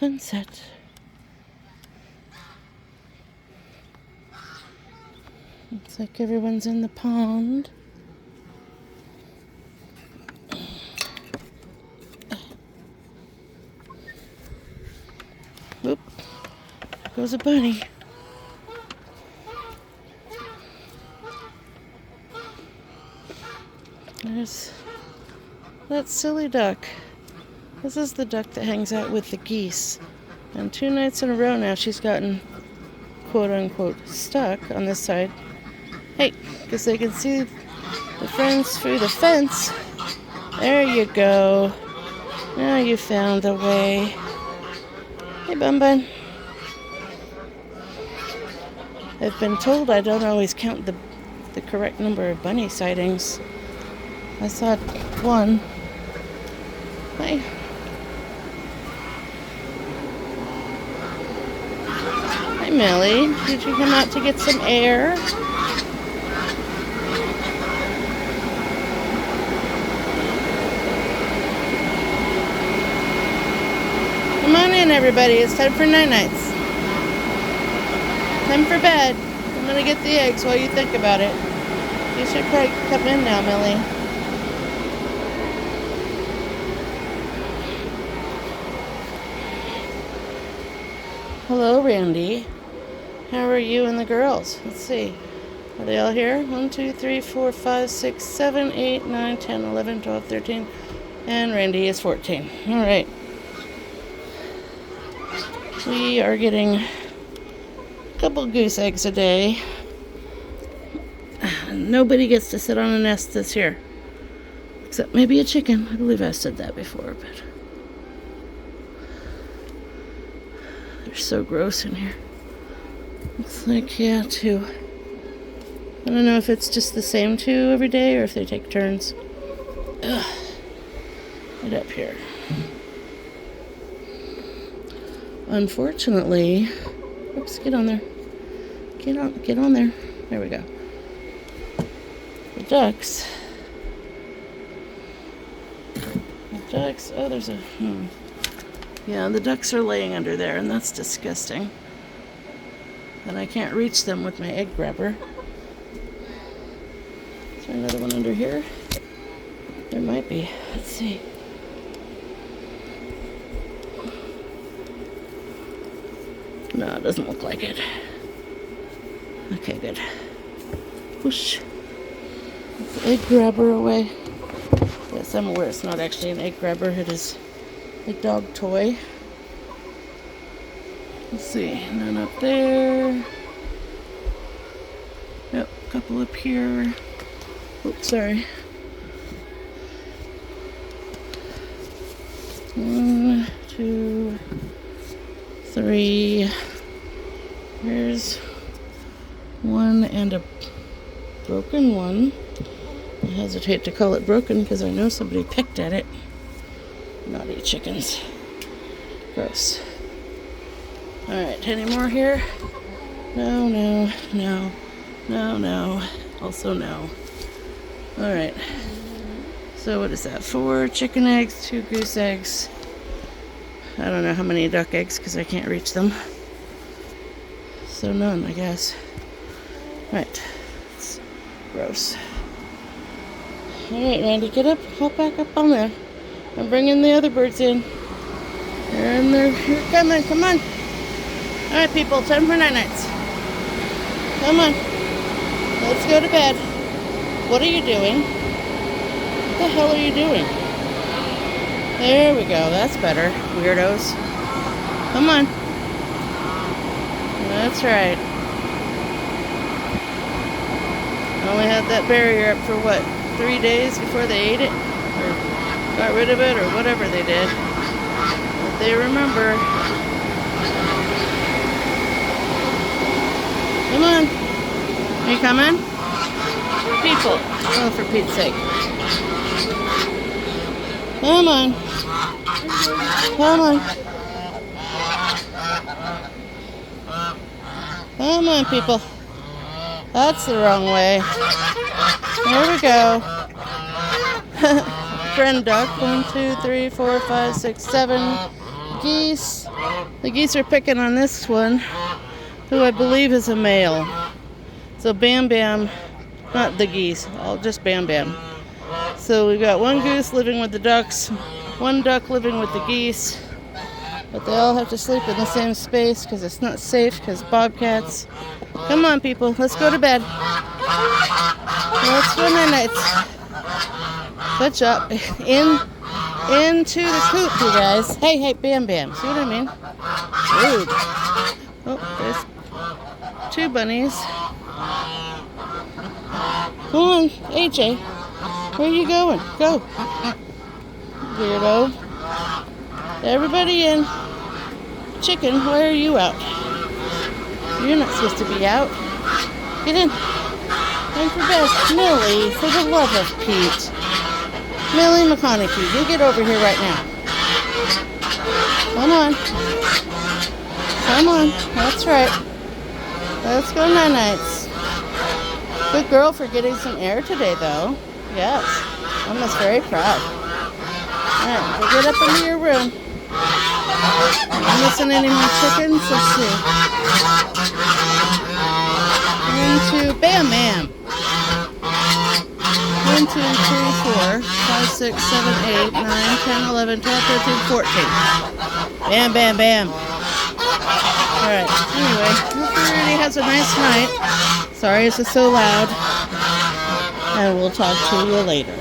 sunset. Looks like everyone's in the pond. Oop, there goes a bunny. There's that silly duck. This is the duck that hangs out with the geese. And 2 nights in a row now she's gotten quote-unquote stuck on this side. Hey, because they can see the friends through the fence. There you go. Now you found a way. Hey, BamBam. I've been told I don't always count the correct number of bunny sightings. I saw 1. Hi. Hi, Millie. Did you come out to get some air? Come on in, everybody. It's time for night-nights. Time for bed. I'm going to get the eggs while you think about it. You should probably come in now, Millie. Hello, Randy. How are you and the girls? Let's see. Are they all here? 1, 2, 3, 4, 5, 6, 7, 8, 9, 10, 11, 12, 13. And Randy is 14. All right. We are getting a couple goose eggs a day. Nobody gets to sit on a nest this year. Except maybe a chicken. I believe I said that before, but they're so gross in here. Looks like, yeah, 2. I don't know if it's just the same 2 every day or if they take turns. Ugh. Get up here. Unfortunately, oops, get on there. Get on there. There we go. The ducks, oh, there's a, yeah, the ducks are laying under there, and that's disgusting. And I can't reach them with my egg grabber. Is there another one under here? There might be. Let's see. No, it doesn't look like it. Okay, good. Whoosh. Put the egg grabber away. Yes, I'm aware it's not actually an egg grabber. It is a dog toy. Let's see. None up there. Yep, a couple up here. Oops, sorry. 1, 2, 3. There's 1 and a broken one. I hesitate to call it broken because I know somebody picked at it. Naughty chickens. Gross. Alright, any more here? No, no, no, no, no. Also no. Alright. So what is that? 4 chicken eggs, 2 goose eggs. I don't know how many duck eggs because I can't reach them. So none, I guess. Right. It's gross. Alright, Randy, get up. Hop back up on there. I'm bringing the other birds in. And they're coming. Come on. Alright, people. Time for night-nights. Come on. Let's go to bed. What are you doing? What the hell are you doing? There we go. That's better. Weirdos. Come on. That's right. Only had that barrier up for what? 3 days before they ate it? Or got rid of it or whatever they did. But they remember. Come on. Are you coming? People. Oh, for Pete's sake. Come on. Come on. Come on, people. That's the wrong way. Here we go. Friend duck. 1, 2, 3, 4, 5, 6, 7 geese. The geese are picking on this one, who I believe is a male. So BamBam, not the geese, just BamBam. So we've got one goose living with the ducks, one duck living with the geese, but they all have to sleep in the same space because it's not safe because bobcats. Come on, people, let's go to bed. Let's go night-nights. Good job. Into the coop, you guys. Hey, BamBam. See what I mean? Rude. Oh, there's 2 bunnies. Come on, AJ. Where are you going? Go. Weirdo. Everybody in. Chicken, why are you out? You're not supposed to be out. Get in. Time for bed. Millie, for the love of Pete. Millie McConaughey, you get over here right now. Come on. Come on. That's right. Let's go night-nights. Good girl for getting some air today, though. Yes. Mama's very proud. Alright, go get up into your room. Am I missing any more chickens? Let's see. Into BamBam. 1, 2, 3, 4, 5, 6, 7, 8, 9, 10, 11, 12, 13, 14. BamBam. Alright, anyway, hope everybody has a nice night. Sorry this is so loud. And we'll talk to you later.